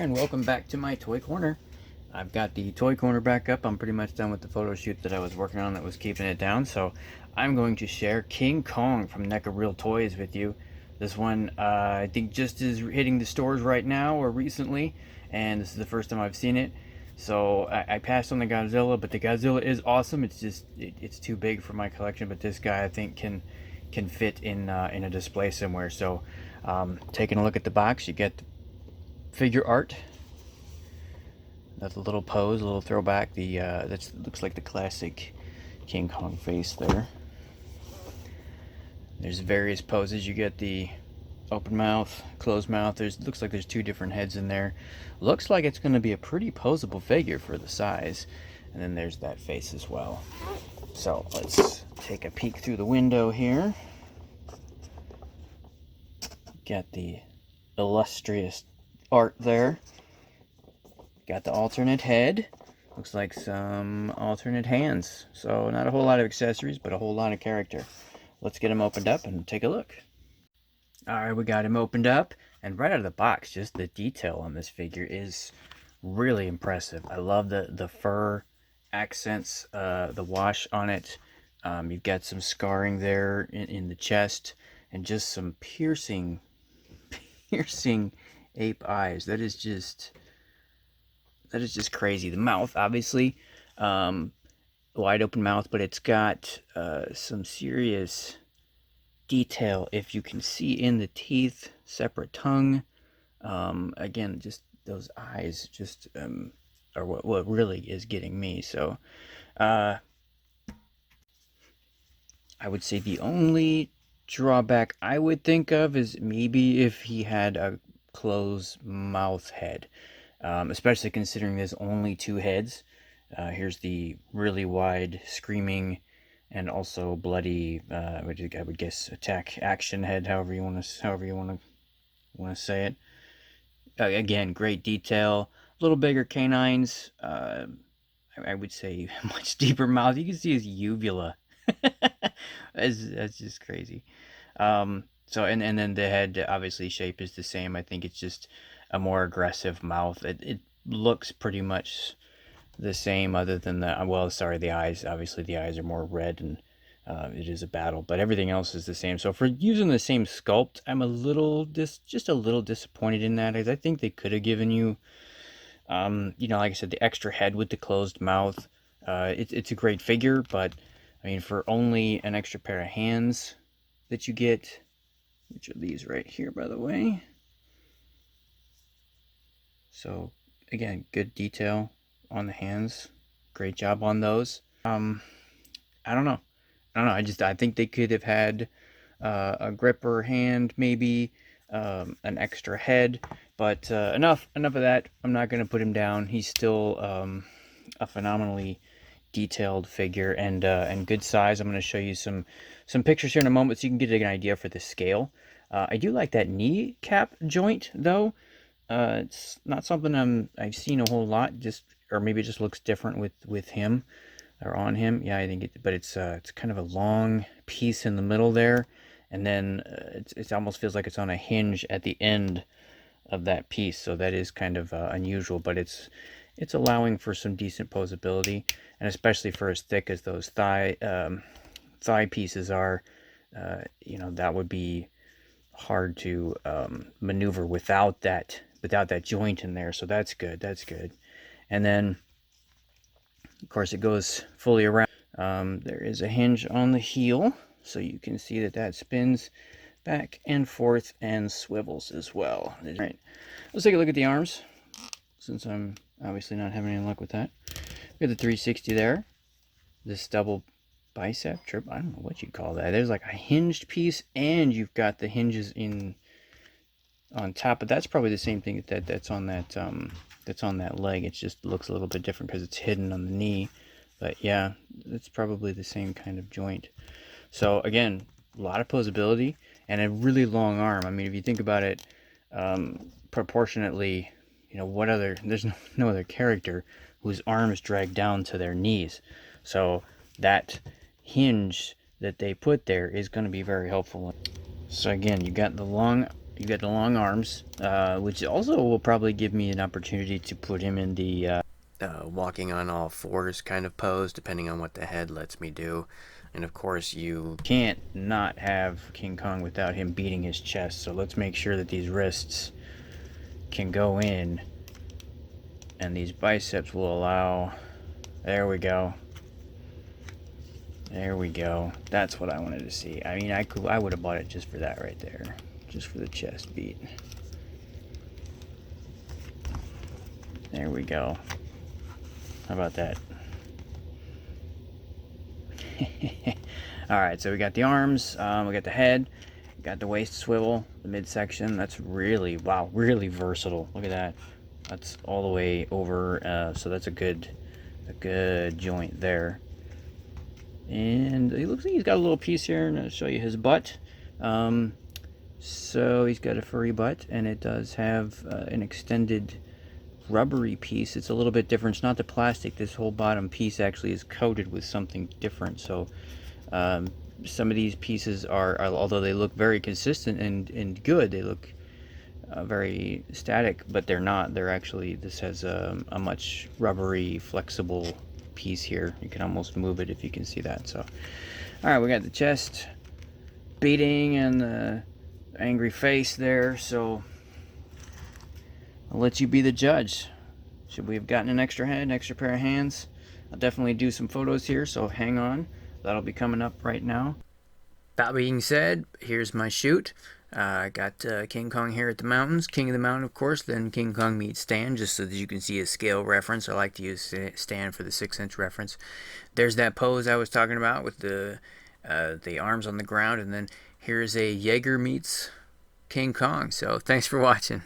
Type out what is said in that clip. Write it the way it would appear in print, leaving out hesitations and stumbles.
there, and welcome back to my toy corner. I've got the toy corner back up. I'm pretty much done with the photo shoot that I was working on that was keeping it down, so I'm going to share King Kong from NECA Real Toys with you. This one I think just is hitting the stores right now or recently, and this is the first time I've seen it. So I passed on the Godzilla, but the Godzilla is awesome. It's just it's too big for my collection, but this guy I think can fit in a display somewhere. So taking a look at the box, you get the figure art. That's a little pose, a little throwback. The that looks like the classic King Kong face there. There's various poses. You get the open mouth, closed mouth. Looks like there's two different heads in there. Looks like it's going to be a pretty posable figure for the size. And then there's that face as well. So let's take a peek through the window here. Got the illustrious art there. Got the alternate head. Looks like some alternate hands. So not a whole lot of accessories, but a whole lot of character. Let's get him opened up and take a look. Alright, we got him opened up. And right out of the box, just the detail on this figure is really impressive. I love the fur accents, the wash on it. You've got some scarring there in the chest. And just some piercing ape eyes. That is just crazy. The mouth, obviously, wide open mouth, but it's got some serious detail. If you can see in the teeth, separate tongue. Again, just those eyes just are what really is getting me. So I would say the only drawback I would think of is maybe if he had a closed mouth head. Especially considering there's only two heads. Here's the really wide, screaming, and also bloody. I would guess attack action head, however you want to say it. Again, great detail. A little bigger canines. I would say much deeper mouth. You can see his uvula. That's just crazy. So and then the head obviously shape is the same. I think it's just a more aggressive mouth. It looks pretty much the same, other than the eyes. Obviously the eyes are more red, and it is a battle, but everything else is the same. So for using the same sculpt, I'm just a little disappointed in that, as I think they could have given you like I said, the extra head with the closed mouth. It's a great figure, but I mean, for only an extra pair of hands that you get, which are these right here, by the way. So again, good detail on the hands. Great job on those. I don't know. I think they could have had a gripper hand, maybe an extra head. But enough of that. I'm not going to put him down. He's still a phenomenally detailed figure and good size. I'm going to show you some pictures here in a moment so you can get an idea for the scale. I do like that kneecap joint though. It's not something I've seen a whole lot, or maybe it just looks different with him or on him. Yeah, I think but it's kind of a long piece in the middle there, and then it almost feels like it's on a hinge at the end of that piece. So that is kind of unusual, but it's allowing for some decent posability, and especially for as thick as those thigh pieces are, that would be hard to maneuver without that joint in there. So that's good. And then of course it goes fully around. There is a hinge on the heel, so you can see that spins back and forth and swivels as well. All right, let's take a look at the arms, since I'm obviously not having any luck with that. We have the 360 there. This double bicep trip, I don't know what you'd call that. There's like a hinged piece, and you've got the hinges on top, but that's probably the same thing that's on that leg. It just looks a little bit different because it's hidden on the knee, but yeah, it's probably the same kind of joint. So again, a lot of posability and a really long arm. I mean, if you think about it, proportionately, there's no other character whose arms drag down to their knees. So that hinge that they put there is going to be very helpful. So again, you got the long You got the long arms, which also will probably give me an opportunity to put him in the walking on all fours kind of pose, depending on what the head lets me do. And of course, you can't not have King Kong without him beating his chest. So let's make sure that these wrists can go in, and these biceps will allow. There we go. There we go. That's what I wanted to see. I mean, I would have bought it just for that right there, just for the chest beat. There we go. How about that? All right, so we got the arms, we got the head, we got the waist swivel, the midsection. That's really, wow, really versatile. Look at that. That's all the way over, so that's a good joint there. And he looks like he's got a little piece here, and I'll show you his butt. So he's got a furry butt, and it does have an extended rubbery piece. It's a little bit different. It's not the plastic. This whole bottom piece actually is coated with something different. So some of these pieces are, although they look very consistent and good, they look very static, but they're not. They're actually, this has a much rubbery, flexible piece here. You can almost move it if you can see that. So, all right, we got the chest beating and the angry face there. So I'll let you be the judge. Should we have gotten an extra head, an extra pair of hands? I'll definitely do some photos here, so hang on. That'll be coming up right now. That being said, here's my shoot. I got King Kong here at the mountains. King of the Mountain, of course. Then King Kong meets Stan, just so that you can see a scale reference. I like to use Stan for the 6-inch reference. There's that pose I was talking about with the arms on the ground. And then here's a Jaeger meets King Kong. So thanks for watching.